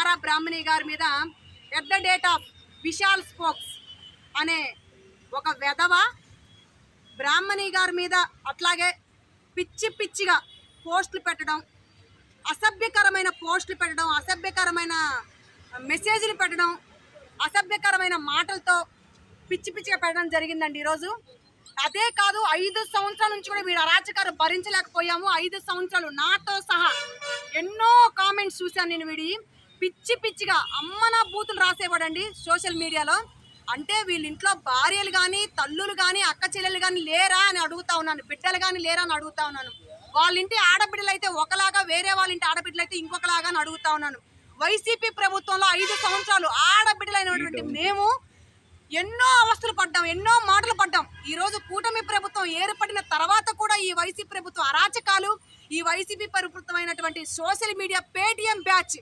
తారా బ్రాహ్మణి గారి మీద at the date of Vishal spokes అనే ఒక వెధవ బ్రాహ్మణి గారి మీద అట్లాగే పిచ్చిగా పోస్టులు పెట్టడం, అసభ్యకరమైన పోస్టులు పెట్టడం, అసభ్యకరమైన మెసేజ్లు పెట్టడం, అసభ్యకరమైన మాటలతో పిచ్చిగా పెట్టడం జరిగిందండి ఈరోజు. అదే కాదు, 5 సంవత్సరాల నుంచి కూడా వీడు అరాచకాలు భరించలేకపోయాము. 5 సంవత్సరాలు నాతో సహా ఎన్నో కామెంట్స్ చూశాను నేను. వీడి పిచ్చిగా అమ్మన బూతులు రాసేవాడండి సోషల్ మీడియాలో. అంటే వీళ్ళ ఇంట్లో భార్యలు కానీ, తల్లులు కానీ, అక్క చెల్లెలు కానీ లేరా అని అడుగుతా ఉన్నాను, బిడ్డలు కానీ లేరా అని అడుగుతా ఉన్నాను. వాళ్ళ ఇంటి ఆడబిడ్డలు అయితే ఒకలాగా, వేరే వాళ్ళ ఇంటి ఆడబిడ్డలు అయితే ఇంకొకలాగా అని అడుగుతా ఉన్నాను. వైసీపీ ప్రభుత్వంలో 5 సంవత్సరాలు ఆడబిడ్డలైనటువంటి మేము ఎన్నో అవస్థలు పడ్డాం, ఎన్నో మాటలు పడ్డాం. ఈ రోజు కూటమి ప్రభుత్వం ఏర్పడిన తర్వాత కూడా ఈ వైసీపీ ప్రభుత్వం అరాచకాలు, ఈ వైసీపీ ప్రభుత్వమైనటువంటి సోషల్ మీడియా పేటీఎం బ్యాచ్